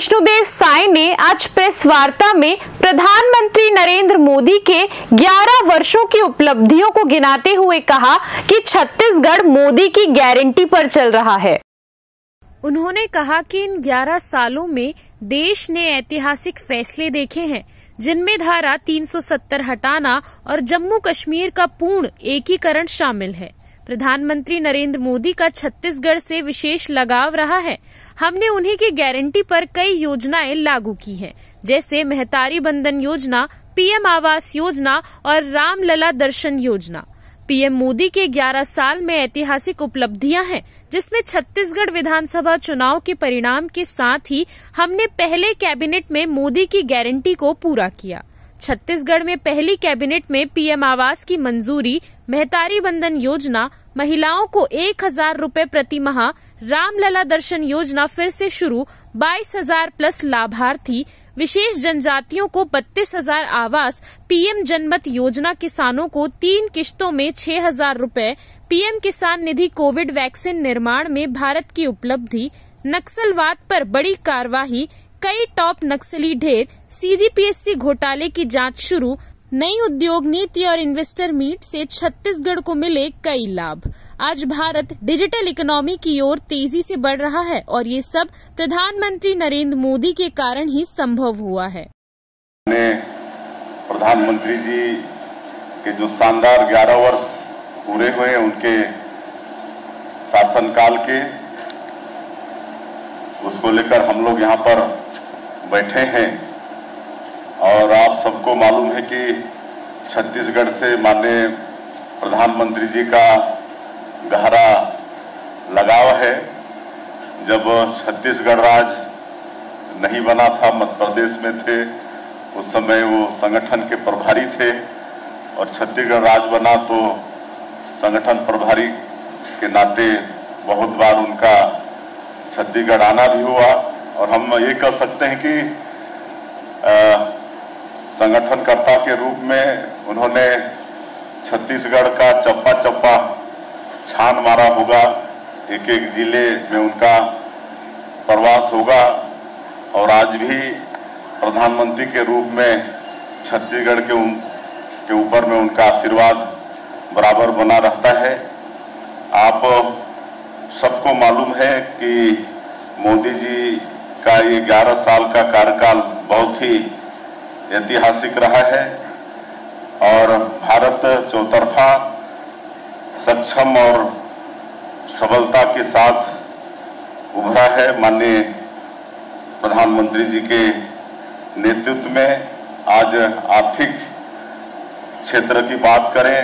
विष्णुदेव साय ने आज प्रेस वार्ता में प्रधानमंत्री नरेंद्र मोदी के 11 वर्षों की उपलब्धियों को गिनाते हुए कहा कि छत्तीसगढ़ मोदी की गारंटी पर चल रहा है। उन्होंने कहा कि इन 11 सालों में देश ने ऐतिहासिक फैसले देखे हैं, जिनमें धारा 370 हटाना और जम्मू कश्मीर का पूर्ण एकीकरण शामिल है। प्रधानमंत्री नरेंद्र मोदी का छत्तीसगढ़ से विशेष लगाव रहा है। हमने उन्हीं की गारंटी पर कई योजनाएं लागू की हैं, जैसे महतारी बंधन योजना, पीएम आवास योजना और रामलला दर्शन योजना। पीएम मोदी के 11 साल में ऐतिहासिक उपलब्धियां हैं, जिसमें छत्तीसगढ़ विधानसभा चुनाव के परिणाम के साथ ही हमने पहले कैबिनेट में मोदी की गारंटी को पूरा किया। छत्तीसगढ़ में पहली कैबिनेट में पीएम आवास की मंजूरी, महतारी बंधन योजना, महिलाओं को 1000 रुपए प्रति माह, रामलला दर्शन योजना फिर से शुरू, 22,000 प्लस लाभार्थी, विशेष जनजातियों को 32,000 आवास, पीएम जनमत योजना, किसानों को 3 किश्तों में 6,000 रुपए, पीएम किसान निधि, कोविड वैक्सीन निर्माण में भारत की उपलब्धि, नक्सलवाद पर बड़ी कार्रवाई, कई टॉप नक्सली ढेर, सीजीपीएससी घोटाले की जांच शुरू, नई उद्योग नीति और इन्वेस्टर मीट से छत्तीसगढ़ को मिले कई लाभ। आज भारत डिजिटल इकोनॉमी की ओर तेजी से बढ़ रहा है और ये सब प्रधानमंत्री नरेंद्र मोदी के कारण ही संभव हुआ है। प्रधानमंत्री जी के जो शानदार 11 वर्ष पूरे हुए उनके शासनकाल के, उसको लेकर हम लोग यहाँ पर बैठे हैं। और आप सबको मालूम है कि छत्तीसगढ़ से माननीय प्रधानमंत्री जी का गहरा लगाव है। जब छत्तीसगढ़ राज्य नहीं बना था, मध्य प्रदेश में थे, उस समय वो संगठन के प्रभारी थे और छत्तीसगढ़ राज्य बना तो संगठन प्रभारी के नाते बहुत बार उनका छत्तीसगढ़ आना भी हुआ। और हम ये कह सकते हैं कि संगठनकर्ता के रूप में उन्होंने छत्तीसगढ़ का चप्पा चप्पा छान मारा होगा, एक एक जिले में उनका प्रवास होगा। और आज भी प्रधानमंत्री के रूप में छत्तीसगढ़ के ऊपर में उनका आशीर्वाद बराबर बना रहता है। आप सबको मालूम है कि मोदी जी का ये 11 साल का कार्यकाल बहुत ही ऐतिहासिक रहा है और भारत चौतरफा सक्षम और सबलता के साथ उभरा है। माननीय प्रधानमंत्री जी के नेतृत्व में आज आर्थिक क्षेत्र की बात करें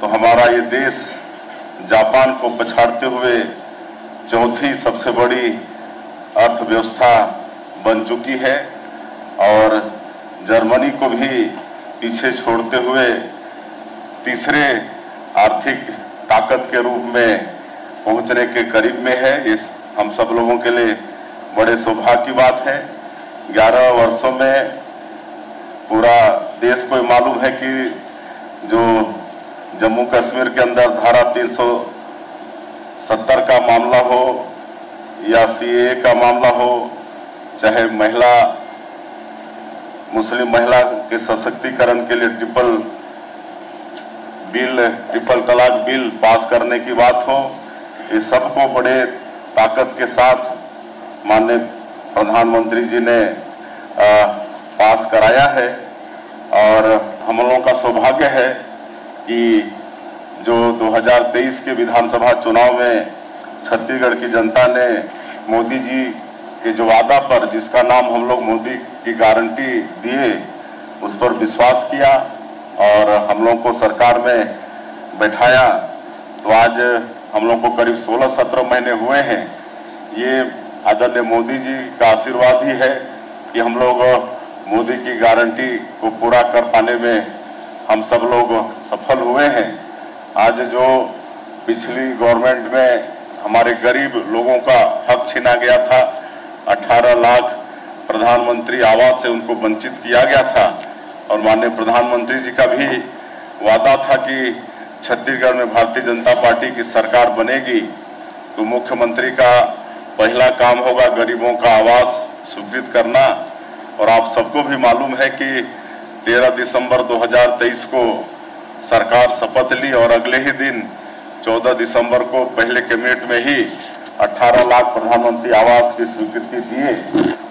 तो हमारा ये देश जापान को पछाड़ते हुए चौथी सबसे बड़ी अर्थव्यवस्था बन चुकी है और जर्मनी को भी पीछे छोड़ते हुए तीसरे आर्थिक ताकत के रूप में पहुंचने के करीब में है। इस हम सब लोगों के लिए बड़े सौभाग्य की बात है। 11 वर्षों में पूरा देश को मालूम है कि जो जम्मू कश्मीर के अंदर धारा 370 का मामला हो या सीएए का मामला हो, चाहे मुस्लिम महिला के सशक्तिकरण के लिए ट्रिपल तलाक बिल पास करने की बात हो, ये सबको बड़े ताकत के साथ माननीय प्रधानमंत्री जी ने पास कराया है। और हम लोगों का सौभाग्य है कि जो 2023 के विधानसभा चुनाव में छत्तीसगढ़ की जनता ने मोदी जी के जो वादा पर, जिसका नाम हम लोग मोदी की गारंटी दिए, उस पर विश्वास किया और हम लोग को सरकार में बैठाया। तो आज हम लोग को करीब 16-17 महीने हुए हैं। ये आदरणीय मोदी जी का आशीर्वाद ही है कि हम लोग मोदी की गारंटी को पूरा कर पाने में हम सब लोग सफल हुए हैं। आज जो पिछली गवर्नमेंट में हमारे गरीब लोगों का हक छीना गया था, 18 लाख प्रधानमंत्री आवास से उनको वंचित किया गया था और माननीय प्रधानमंत्री जी का भी वादा था कि छत्तीसगढ़ में भारतीय जनता पार्टी की सरकार बनेगी तो मुख्यमंत्री का पहला काम होगा गरीबों का आवास स्वीकृत करना। और आप सबको भी मालूम है कि 13 दिसंबर 2023 को सरकार शपथ ली और अगले ही दिन 14 दिसंबर को पहले कैबिनेट में ही 18 लाख प्रधानमंत्री आवास की स्वीकृति दिए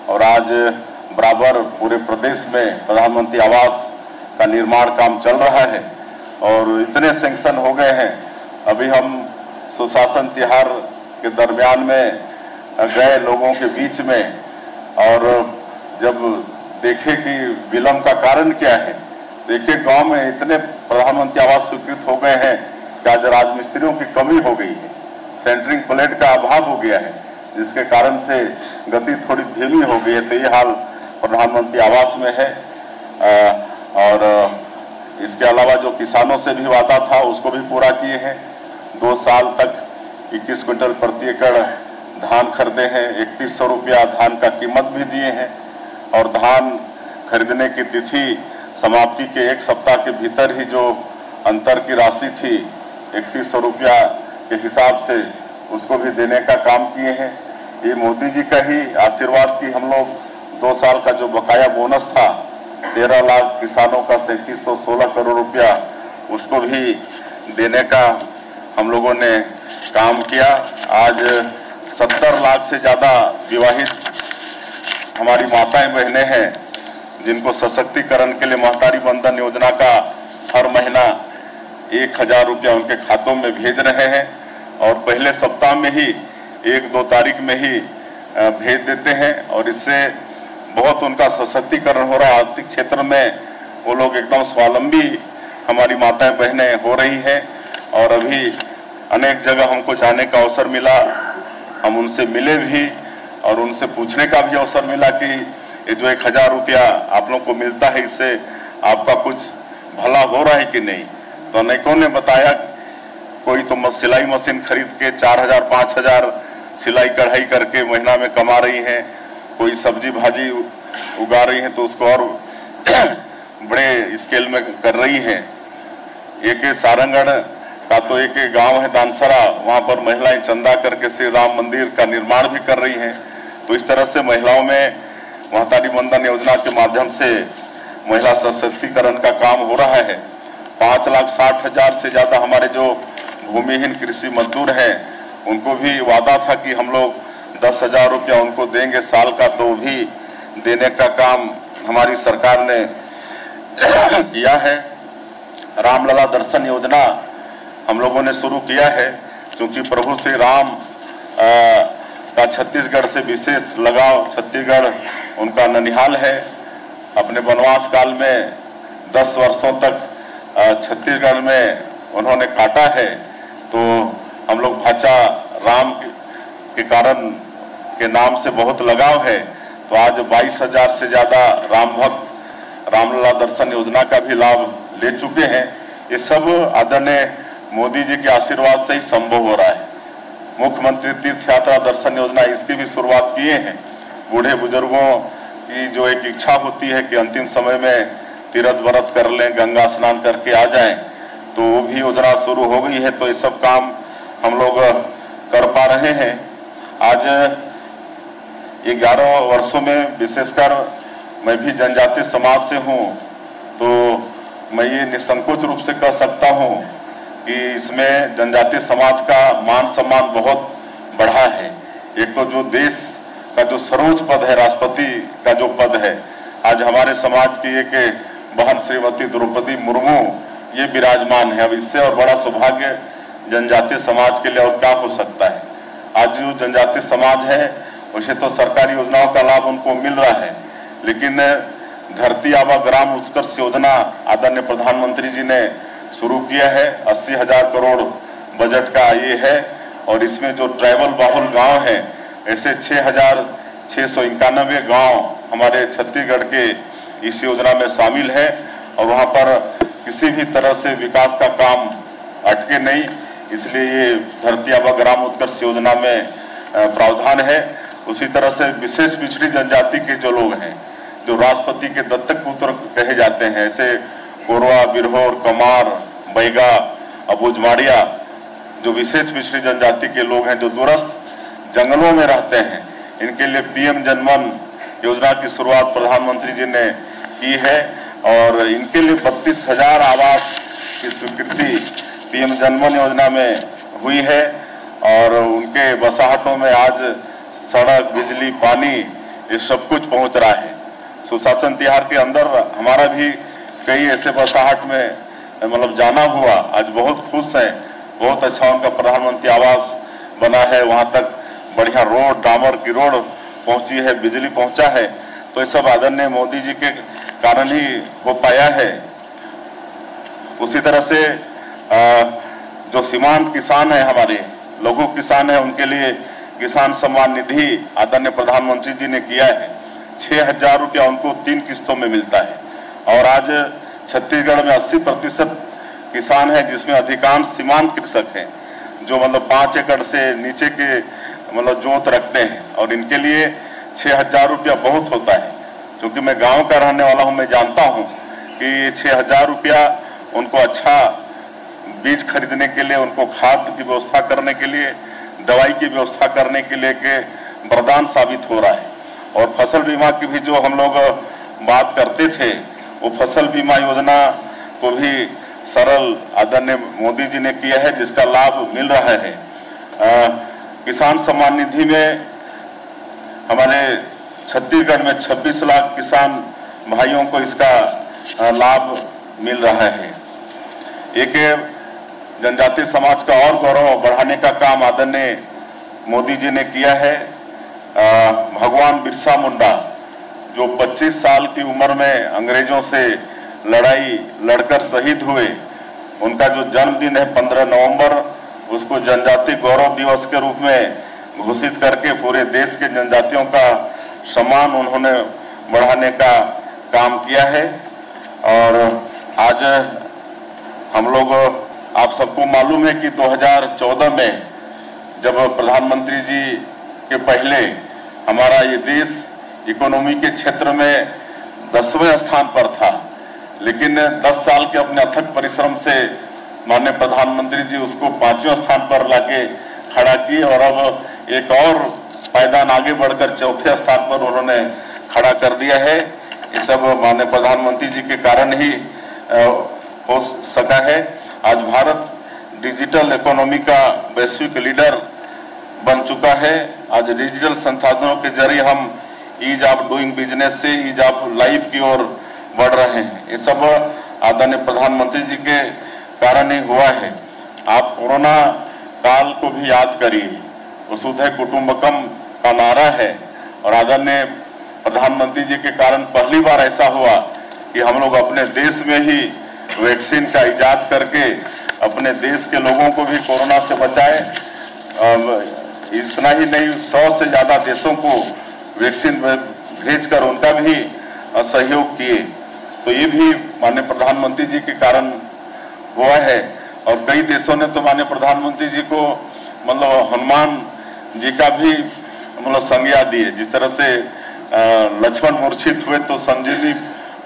और आज बराबर पूरे प्रदेश में प्रधानमंत्री आवास का निर्माण काम चल रहा है और इतने सैंक्शन हो गए हैं। अभी हम सुशासन तिहार के दरमियान में गए लोगों के बीच में और जब देखे कि विलंब का कारण क्या है, देखिए गांव में इतने प्रधानमंत्री आवास स्वीकृत हो गए हैं कि आज राजमिस्त्रियों की कमी हो गई है, सेंटरिंग प्लेट का अभाव हो गया है, जिसके कारण से गति थोड़ी धीमी हो गई है। तो ये हाल प्रधानमंत्री आवास में है। और इसके अलावा जो किसानों से भी वादा था उसको भी पूरा किए हैं। 2 साल तक 21 क्विंटल प्रति एकड़ धान खरीदे हैं, 3100 रुपया धान का कीमत भी दिए हैं और धान खरीदने की तिथि समाप्ति के 1 सप्ताह के भीतर ही जो अंतर की राशि थी 3100 रुपया के हिसाब से उसको भी देने का काम किए हैं। ये मोदी जी का ही आशीर्वाद की हम लोग 2 साल का जो बकाया बोनस था 13 लाख किसानों का 3716 करोड़ रुपया उसको भी देने का हम लोगों ने काम किया। आज 70 लाख से ज़्यादा विवाहित हमारी माताएं बहनें हैं जिनको सशक्तिकरण के लिए महतारी बंधन योजना का हर महीना 1000 रुपया उनके खातों में भेज रहे हैं और पहले सप्ताह में ही 1-2 तारीख में ही भेज देते हैं और इससे बहुत उनका सशक्तिकरण हो रहा है। आर्थिक क्षेत्र में वो लोग एकदम स्वावलंबी हमारी माताएं बहनें हो रही हैं और अभी अनेक जगह हमको जाने का अवसर मिला, हम उनसे मिले भी और उनसे पूछने का भी अवसर मिला कि ये जो 1000 रुपया आप लोग को मिलता है इससे आपका कुछ भला हो रहा है कि नहीं। तो अनेकों ने बताया कोई तो सिलाई मशीन खरीद के 4000-5000 सिलाई कढ़ाई करके महीना में कमा रही हैं, कोई सब्जी भाजी उगा रही हैं तो उसको और बड़े स्केल में कर रही हैं। एक सारंगढ़ का तो एक गांव है दानसरा, वहां पर महिलाएं चंदा करके श्री राम मंदिर का निर्माण भी कर रही हैं। तो इस तरह से महिलाओं में महतारी बंधन योजना के माध्यम से महिला सशक्तिकरण का काम हो रहा है। 5,60,000 से ज्यादा हमारे जो भूमिहीन कृषि मजदूर हैं उनको भी वादा था कि हम लोग 10,000 रुपया उनको देंगे साल का, तो भी देने का काम हमारी सरकार ने किया है। रामलला दर्शन योजना हम लोगों ने शुरू किया है क्योंकि प्रभु श्री राम का छत्तीसगढ़ से विशेष लगाव, छत्तीसगढ़ उनका ननिहाल है। अपने वनवास काल में 10 वर्षों तक छत्तीसगढ़ में उन्होंने काटा है, तो हम लोग भाचा राम के कारण के नाम से बहुत लगाव है। तो आज 22,000 से ज्यादा राम भक्त रामलला दर्शन योजना का भी लाभ ले चुके हैं। ये सब आदरणीय मोदी जी के आशीर्वाद से ही संभव हो रहा है। मुख्यमंत्री तीर्थ यात्रा दर्शन योजना इसकी भी शुरुआत किए हैं। बूढ़े बुजुर्गों की जो एक इच्छा होती है कि अंतिम समय में तीर्थ व्रत कर लें, गंगा स्नान करके आ जाएं, तो वो भी योजना शुरू हो गई है। तो ये सब काम हम लोग कर पा रहे हैं। आज 11 वर्षों में विशेषकर मैं भी जनजातीय समाज से हूँ, तो मैं ये निसंकोच रूप से कह सकता हूँ कि इसमें जनजातीय समाज का मान सम्मान बहुत बढ़ा है। एक तो जो देश का जो सर्वोच्च पद है, राष्ट्रपति का जो पद है, आज हमारे समाज की एक बहन श्रीमती द्रौपदी मुर्मू ये विराजमान है। अब इससे और बड़ा सौभाग्य जनजातीय समाज के लिए और क्या हो सकता है। आज जो जनजातीय समाज है उसे तो सरकारी योजनाओं का लाभ उनको मिल रहा है, लेकिन धरती आबा ग्राम उत्कर्ष योजना आदरणीय प्रधानमंत्री जी ने शुरू किया है। 80,000 करोड़ बजट का ये है और इसमें जो ट्राइबल बाहुल गांव हैं, ऐसे 6,691 गांव हमारे छत्तीसगढ़ के इस योजना में शामिल है और वहां पर किसी भी तरह से विकास का काम अटके नहीं, इसलिए ये धरती आबा ग्राम उत्कर्ष योजना में प्रावधान है। उसी तरह से विशेष पिछड़ी जनजाति के जो लोग हैं, जो राष्ट्रपति के दत्तक पुत्र कहे जाते हैं, ऐसे कोरवा, बिरहोर, कमार, बैगा, अबूझमाड़िया, जो विशेष पिछड़ी जनजाति के लोग हैं जो दूरस्थ जंगलों में रहते हैं, इनके लिए PM जनमन योजना की शुरुआत प्रधानमंत्री जी ने की है और इनके लिए 32,000 आवास की स्वीकृति पीएम जनमन योजना में हुई है और उनके बसाहटों में आज सड़क, बिजली, पानी ये सब कुछ पहुंच रहा है। सुशासन तिहार के अंदर हमारा भी कई ऐसे बसाहट में मतलब जाना हुआ, आज बहुत खुश हैं। बहुत अच्छा उनका प्रधानमंत्री आवास बना है, वहां तक बढ़िया रोड, डामर की रोड पहुंची है, बिजली पहुंचा है। तो ये सब आदरणीय मोदी जी के कारण ही हो पाया है। उसी तरह से जो सीमांत किसान है, हमारे लघु किसान है, उनके लिए किसान सम्मान निधि आदरणीय प्रधानमंत्री जी ने किया है। 6,000 रुपया उनको 3 किस्तों में मिलता है और आज छत्तीसगढ़ में 80% किसान है, जिसमें अधिकांश सीमांत कृषक हैं, जो मतलब 5 एकड़ से नीचे के मतलब जोत रखते हैं और इनके लिए 6,000 रुपया बहुत होता है। क्योंकि मैं गांव का रहने वाला हूं, मैं जानता हूं कि 6,000 रुपया उनको अच्छा बीज खरीदने के लिए, उनको खाद की व्यवस्था करने के लिए, दवाई की व्यवस्था करने के लिए के वरदान साबित हो रहा है। और फसल बीमा की भी जो हम लोग बात करते थे, वो फसल बीमा योजना को भी सरल आदरणीय मोदी जी ने किया है, जिसका लाभ मिल रहा है। किसान सम्मान निधि में हमारे छत्तीसगढ़ में 26 लाख किसान भाइयों को इसका लाभ मिल रहा है। एक जनजातीय समाज का और गौरव बढ़ाने का काम आदरणीय मोदी जी ने किया है। भगवान बिरसा मुंडा जो 25 साल की उम्र में अंग्रेजों से लड़ाई लड़कर शहीद हुए, उनका जो जन्मदिन है 15 नवंबर, उसको जनजातीय गौरव दिवस के रूप में घोषित करके पूरे देश के जनजातियों का सम्मान उन्होंने बढ़ाने का काम किया है। और आज हम लोग, आप सबको मालूम है कि 2014 में जब प्रधानमंत्री जी के पहले हमारा ये देश इकोनॉमी के क्षेत्र में 10वें स्थान पर था, लेकिन 10 साल के अपने अथक परिश्रम से माननीय प्रधानमंत्री जी उसको 5वें स्थान पर लाके खड़ा किए और अब एक और पायदान आगे बढ़कर 4थे स्थान पर उन्होंने खड़ा कर दिया है। ये सब माननीय प्रधानमंत्री जी के कारण ही हो सका है। आज भारत डिजिटल इकोनॉमी का वैश्विक लीडर बन चुका है। आज डिजिटल संसाधनों के जरिए हम ईज ऑफ डूइंग बिजनेस से ईज ऑफ लाइफ की ओर बढ़ रहे हैं। ये सब आदरणीय प्रधानमंत्री जी के कारण ही हुआ है। आप कोरोना काल को भी याद करिए, वसुधैव कुटुंबकम का नारा है और आदरणीय प्रधानमंत्री जी के कारण पहली बार ऐसा हुआ कि हम लोग अपने देश में ही वैक्सीन का इजाद करके अपने देश के लोगों को भी कोरोना से बचाए। इतना ही नहीं, 100 से ज्यादा देशों को वैक्सीन भेजकर उनका भी सहयोग किए। तो ये भी माननीय प्रधानमंत्री जी के कारण हुआ है। और कई देशों ने तो माननीय प्रधानमंत्री जी को मतलब हनुमान जी का भी मतलब संज्ञा दी है। जिस तरह से लक्ष्मण मूर्छित हुए तो संजीवनी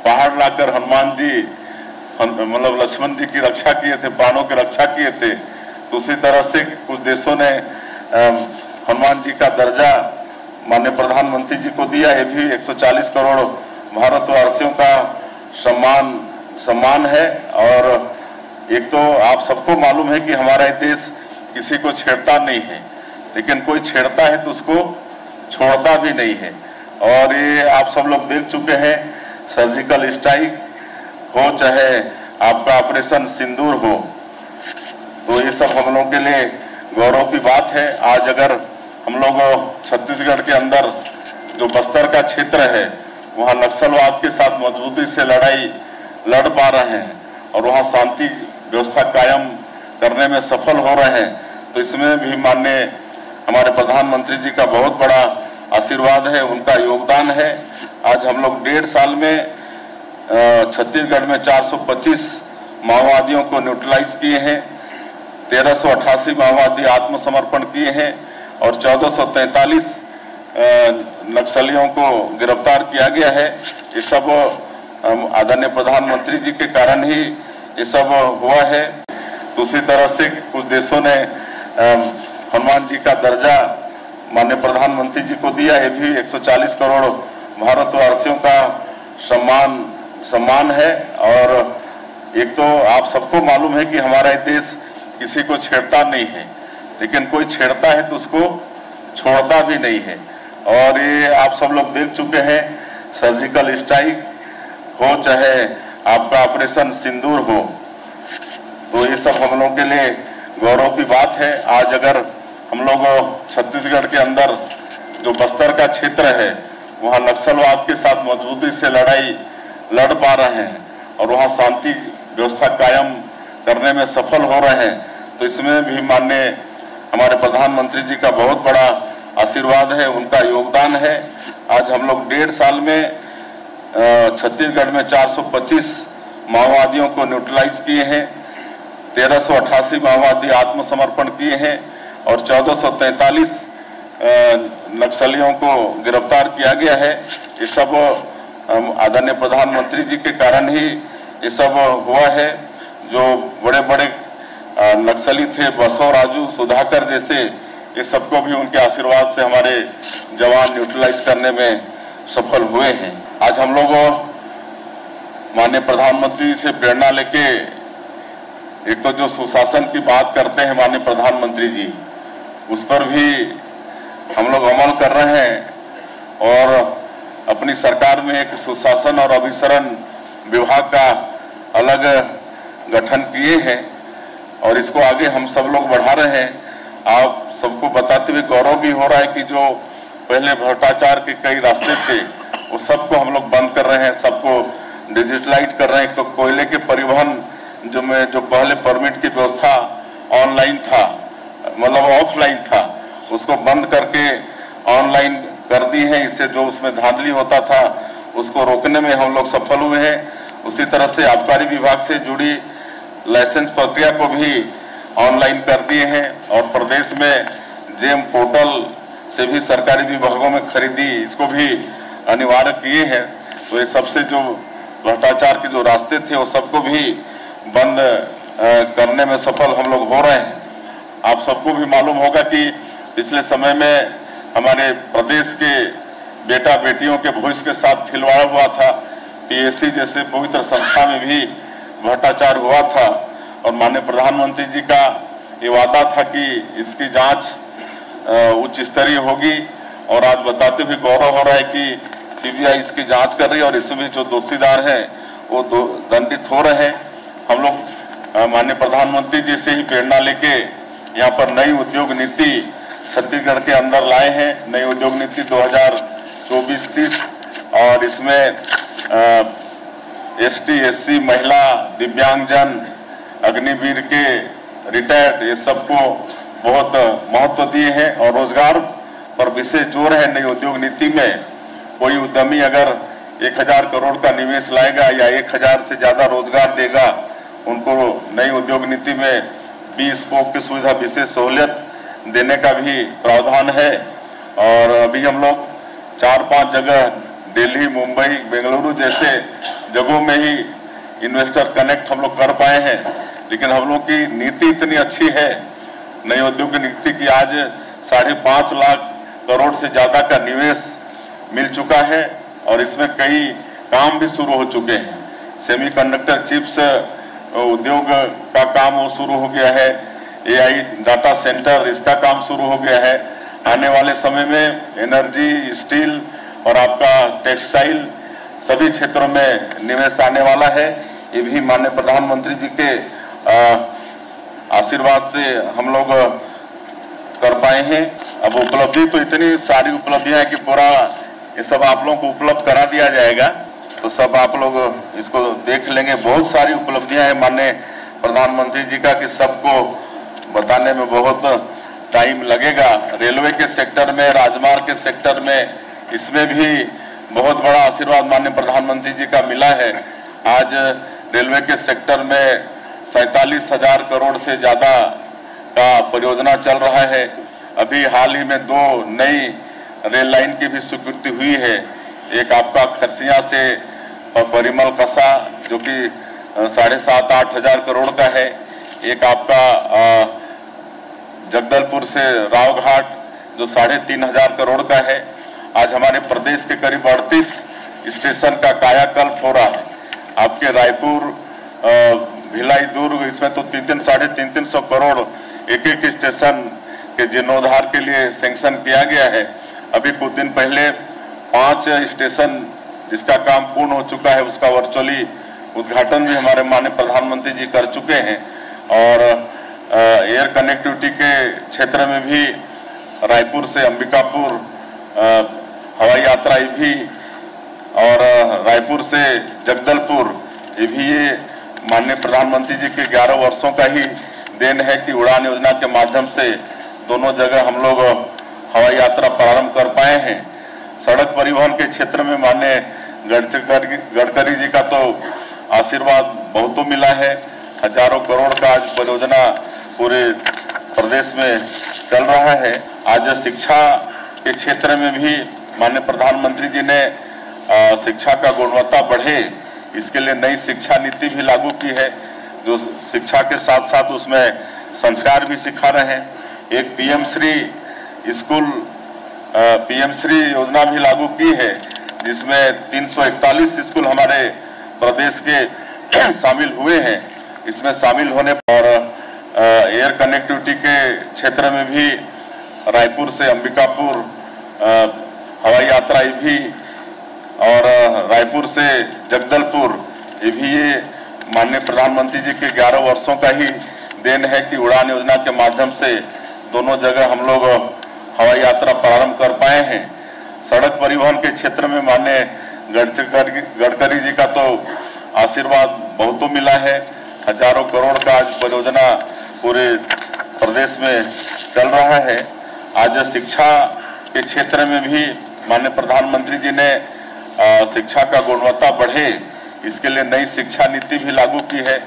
पहाड़ लाकर हनुमान जी मतलब लक्ष्मण जी की रक्षा किए थे, प्राणों की रक्षा किए थे। तो उसी तरह से कुछ देशों ने हनुमान जी का दर्जा माननीय प्रधानमंत्री जी को दिया। ये भी 140 करोड़ भारतवासियों का सम्मान है। और एक तो आप सबको मालूम है कि हमारा देश किसी को छेड़ता नहीं है, लेकिन कोई छेड़ता है तो उसको छोड़ता भी नहीं है। और ये आप सब लोग देख चुके हैं, सर्जिकल स्ट्राइक हो चाहे आपका ऑपरेशन सिंदूर हो, तो ये सब हम लोगों के लिए गौरव की बात है। आज अगर हम लोग छत्तीसगढ़ के अंदर जो बस्तर का क्षेत्र है, वहाँ नक्सलवाद के साथ मजबूती से लड़ाई लड़ पा रहे हैं और वहाँ शांति व्यवस्था कायम करने में सफल हो रहे हैं, तो इसमें भी माननीय हमारे प्रधानमंत्री जी का बहुत बड़ा आशीर्वाद है, उनका योगदान है। आज हम लोग 1.5 साल में छत्तीसगढ़ में 425 माओवादियों को न्यूट्रलाइज किए हैं, 1388 माओवादी आत्मसमर्पण किए हैं और 1443 नक्सलियों को गिरफ्तार किया गया है। ये सब आदरणीय प्रधानमंत्री जी के कारण ही ये सब हुआ है। दूसरी तरह से कुछ देशों ने हनुमान जी का दर्जा माननीय प्रधानमंत्री जी को दिया। ये भी 140 करोड़ भारतवासियों का सम्मान है। और एक तो आप सबको मालूम है कि हमारा देश किसी को छेड़ता नहीं है, लेकिन कोई छेड़ता है तो उसको छोड़ता भी नहीं है। और ये आप सब लोग देख चुके हैं, सर्जिकल स्ट्राइक हो चाहे आपका ऑपरेशन सिंदूर हो, तो ये सब हम लोग के लिए गौरव की बात है। आज अगर हम लोग छत्तीसगढ़ के अंदर जो बस्तर का क्षेत्र है वहाँ नक्सलवाद के साथ मजबूती से लड़ाई लड़ पा रहे हैं और वहाँ शांति व्यवस्था कायम करने में सफल हो रहे हैं, तो इसमें भी माननीय हमारे प्रधानमंत्री जी का बहुत बड़ा आशीर्वाद है, उनका योगदान है। आज हम लोग 1.5 साल में छत्तीसगढ़ में 425 माओवादियों को न्यूट्रलाइज किए हैं, 1388 माओवादी आत्मसमर्पण किए हैं और 1443 नक्सलियों को गिरफ्तार किया गया है। ये सब आदरणीय प्रधानमंत्री जी के कारण ही ये सब हुआ है। जो बड़े बड़े नक्सली थे, बसव राजू, सुधाकर जैसे, ये सबको भी उनके आशीर्वाद से हमारे जवान न्यूट्रलाइज करने में सफल हुए हैं। आज हम लोग माननीय प्रधानमंत्री से प्रेरणा लेके एक तो जो सुशासन की बात करते हैं माननीय प्रधानमंत्री जी, उस पर भी हम लोग अमल कर रहे हैं और अपनी सरकार में एक सुशासन और अभिसरण विभाग का अलग गठन किए हैं और इसको आगे हम सब लोग बढ़ा रहे हैं। आप सबको बताते हुए गौरव भी हो रहा है कि जो पहले भ्रष्टाचार के कई रास्ते थे वो सबको हम लोग बंद कर रहे हैं, सबको डिजिटलाइज कर रहे हैं। तो कोयले के परिवहन जो पहले परमिट की व्यवस्था ऑनलाइन था, मतलब ऑफलाइन था, उसको बंद करके ऑनलाइन कर दी है। इससे जो उसमें धांधली होता था उसको रोकने में हम लोग सफल हुए हैं। उसी तरह से आबकारी विभाग से जुड़ी लाइसेंस प्रक्रिया को भी ऑनलाइन कर दिए हैं और प्रदेश में जेम पोर्टल से भी सरकारी विभागों में खरीदी इसको भी अनिवार्य किए हैं। तो ये सबसे जो भ्रष्टाचार के जो रास्ते थे वो सबको भी बंद करने में सफल हम लोग हो रहे हैं। आप सबको भी मालूम होगा कि पिछले समय में हमारे प्रदेश के बेटा बेटियों के भविष्य के साथ खिलवाड़ हुआ था। पीएससी जैसे पवित्र संस्था में भी भ्रष्टाचार हुआ था और माननीय प्रधानमंत्री जी का ये वादा था कि इसकी जांच उच्च स्तरीय होगी और आज बताते हुए गौरव हो रहा है कि सीबीआई इसकी जांच कर रही है और इसमें जो दोषीदार हैं वो दंडित हो रहे हैं। हम लोग माननीय प्रधानमंत्री जी से ही प्रेरणा लेके यहाँ पर नई उद्योग नीति छत्तीसगढ़ के अंदर लाए हैं, नई उद्योग नीति 2024-30 और इसमें एसटी, एससी, महिला, दिव्यांगजन, अग्निवीर के रिटायर्ड, ये सबको बहुत महत्व दिए हैं और रोजगार पर विशेष जोर है। नई उद्योग नीति में कोई उद्यमी अगर 1000 करोड़ का निवेश लाएगा या 1000 से ज्यादा रोजगार देगा, उनको नई उद्योग नीति में 20 स्पोक की सुविधा, विशेष सहूलियत देने का भी प्रावधान है। और अभी हम लोग 4-5 जगह दिल्ली, मुंबई, बेंगलुरु जैसे जगहों में ही इन्वेस्टर कनेक्ट हम लोग कर पाए हैं। लेकिन हम लोग की नीति इतनी अच्छी है नई उद्योग नीति की, आज 5.5 लाख करोड़ से ज्यादा का निवेश मिल चुका है और इसमें कई काम भी शुरू हो चुके हैं। सेमीकंडक्टर चिप्स उद्योग का काम वो शुरू हो गया है, एआई डाटा सेंटर इसका काम शुरू हो गया है। आने वाले समय में एनर्जी, स्टील और आपका टेक्सटाइल सभी क्षेत्रों में निवेश आने वाला है। ये भी माननीय प्रधानमंत्री जी के आशीर्वाद से हम लोग कर पाए हैं। अब उपलब्धि तो इतनी सारी उपलब्धियां हैं कि पूरा ये सब आप लोगों को उपलब्ध करा दिया जाएगा, तो सब आप लोग इसको देख लेंगे। बहुत सारी उपलब्धियां हैं माननीय प्रधानमंत्री जी का कि सबको बताने में बहुत टाइम लगेगा। रेलवे के सेक्टर में, राजमार्ग के सेक्टर में, इसमें भी बहुत बड़ा आशीर्वाद माननीय प्रधानमंत्री जी का मिला है। आज रेलवे के सेक्टर में 47,000 करोड़ से ज्यादा का परियोजना चल रहा है। अभी हाल ही में 2 नई रेल लाइन की भी स्वीकृति हुई है। एक आपका खरसिया से परिमल कसा जो कि 7,500-8 हजार करोड़ का है। एक आपका जगदलपुर से रावघाट जो 3,500 करोड़ का है। आज हमारे प्रदेश के करीब 38 स्टेशन का कायाकल्प हो रहा है। आपके रायपुर, भिलाई, दुर्ग, इसमें तो 300 करोड़ एक एक स्टेशन के जीर्णोद्धार के लिए सैंक्शन किया गया है। अभी कुछ दिन पहले 5 स्टेशन जिसका काम पूर्ण हो चुका है, उसका वर्चुअली उद्घाटन भी हमारे माननीय प्रधानमंत्री जी कर चुके हैं। और एयर कनेक्टिविटी के क्षेत्र में भी रायपुर से अंबिकापुर हवाई यात्रा भी, और रायपुर से जगदलपुर ये माननीय प्रधानमंत्री जी के 11 वर्षों का ही देन है कि उड़ान योजना के माध्यम से दोनों जगह हम लोग हवाई यात्रा प्रारंभ कर पाए हैं। सड़क परिवहन के क्षेत्र में माननीय गडकरी जी का तो आशीर्वाद बहुत मिला है। हजारों करोड़ का आज परियोजना पूरे प्रदेश में चल रहा है। आज शिक्षा के क्षेत्र में भी माननीय प्रधानमंत्री जी ने शिक्षा का गुणवत्ता बढ़े, इसके लिए नई शिक्षा नीति भी लागू की है, जो शिक्षा के साथ साथ उसमें संस्कार भी सिखा रहे हैं। एक पीएम श्री योजना भी लागू की है, जिसमें 341 स्कूल हमारे प्रदेश के शामिल हुए हैं। इसमें शामिल होने पर एयर कनेक्टिविटी के क्षेत्र में भी रायपुर से अंबिकापुर हवाई यात्रा भी, और रायपुर से जगदलपुर ये माननीय प्रधानमंत्री जी के 11 वर्षों का ही देन है कि उड़ान योजना के माध्यम से दोनों जगह हम लोग हवाई यात्रा प्रारंभ कर पाए हैं। सड़क परिवहन के क्षेत्र में माननीय गडकरी जी का तो आशीर्वाद बहुत मिला है। हजारों करोड़ का आज परियोजना पूरे प्रदेश में चल रहा है। आज शिक्षा के क्षेत्र में भी माननीय प्रधानमंत्री जी ने शिक्षा का गुणवत्ता बढ़े, इसके लिए नई शिक्षा नीति भी लागू की है,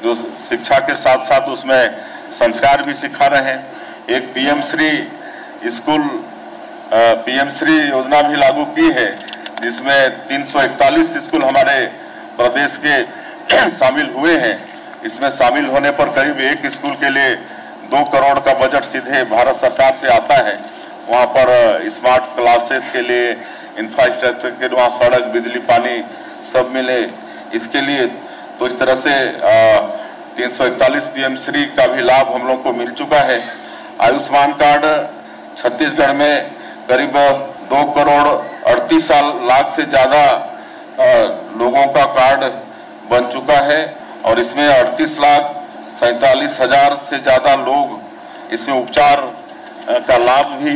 जो शिक्षा के साथ साथ उसमें संस्कार भी सिखा रहे हैं। एक पीएम श्री योजना भी लागू की है, जिसमें 341 स्कूल हमारे प्रदेश के शामिल हुए हैं। इसमें शामिल होने पर करीब एक स्कूल के लिए 2 करोड़ का बजट सीधे भारत सरकार से आता है। वहाँ पर स्मार्ट क्लासेस के लिए, इंफ्रास्ट्रक्चर के लिए, वहाँ सड़क, बिजली, पानी सब मिले, इसके लिए तो इस तरह से 341 पीएम श्री का भी लाभ हम लोग को मिल चुका है। आयुष्मान कार्ड छत्तीसगढ़ में करीब 2 करोड़ 38 लाख से ज्यादा लोगों का कार्ड बन चुका है, और इसमें 38,47,000 से ज्यादा लोग इसमें उपचार का लाभ भी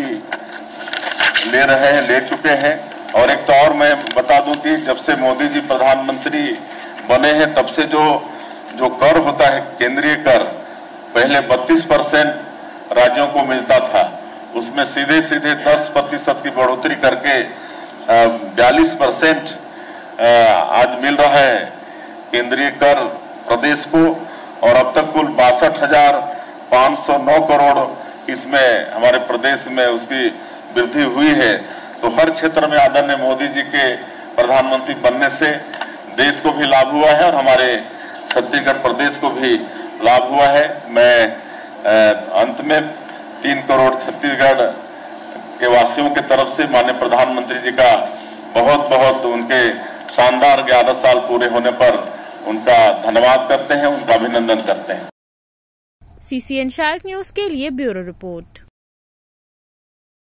ले चुके हैं। और एक तो और मैं बता दूं कि जब से मोदी जी प्रधानमंत्री बने हैं, तब से जो कर होता है, केंद्रीय कर, पहले 32% राज्यों को मिलता था, उसमें सीधे 10% की बढ़ोतरी करके 42% आज मिल रहा है केंद्रीय कर प्रदेश को। और अब तक कुल 62,509 करोड़ इसमें हमारे प्रदेश में उसकी वृद्धि हुई है। तो हर क्षेत्र में आदरणीय मोदी जी के प्रधानमंत्री बनने से देश को भी लाभ हुआ है, और हमारे छत्तीसगढ़ प्रदेश को भी लाभ हुआ है। मैं अंत में 3 करोड़ छत्तीसगढ़ के वासियों के तरफ से माननीय प्रधानमंत्री जी का बहुत उनके शानदार 11 साल पूरे होने पर उनका धन्यवाद करते हैं, उनका अभिनंदन करते हैं। CCN शार्क न्यूज के लिए ब्यूरो रिपोर्ट।